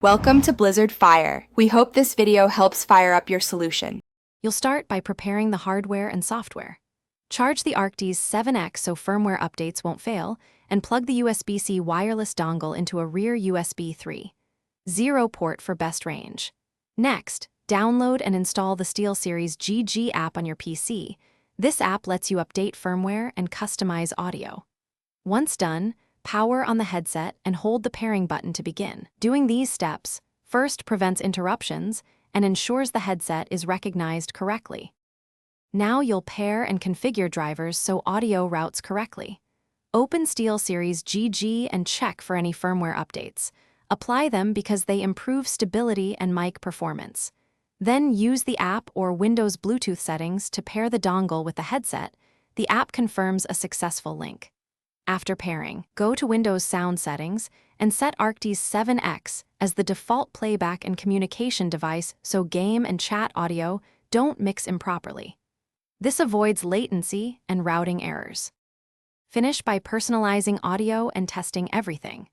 Welcome to Blizzard Fire. We hope this video helps fire up your solution. You'll start by preparing the hardware and software. Charge the Arctis 7X so firmware updates won't fail, and plug the USB-C wireless dongle into a rear USB 3.0 port for best range. Next, download and install the SteelSeries GG app on your PC. This app lets you update firmware and customize audio. Once done, power on the headset and hold the pairing button to begin. Doing these steps first prevents interruptions and ensures the headset is recognized correctly. Now you'll pair and configure drivers so audio routes correctly. Open SteelSeries GG and check for any firmware updates. Apply them because they improve stability and mic performance. Then use the app or Windows Bluetooth settings to pair the dongle with the headset. The app confirms a successful link. After pairing, go to Windows Sound Settings and set Arctis 7X as the default playback and communication device so game and chat audio don't mix improperly. This avoids latency and routing errors. Finish by personalizing audio and testing everything.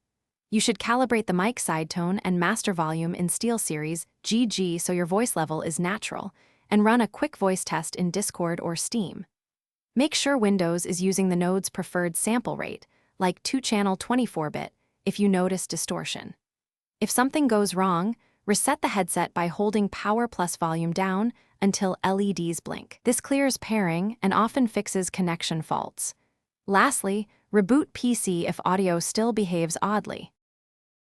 You should calibrate the mic side tone and master volume in SteelSeries GG so your voice level is natural, and run a quick voice test in Discord or Steam. Make sure Windows is using the node's preferred sample rate, like 2-channel 24-bit, if you notice distortion. If something goes wrong, reset the headset by holding power plus volume down until LEDs blink. This clears pairing and often fixes connection faults. Lastly, reboot PC if audio still behaves oddly.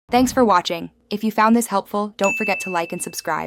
Thanks for watching. If you found this helpful, don't forget to like and subscribe.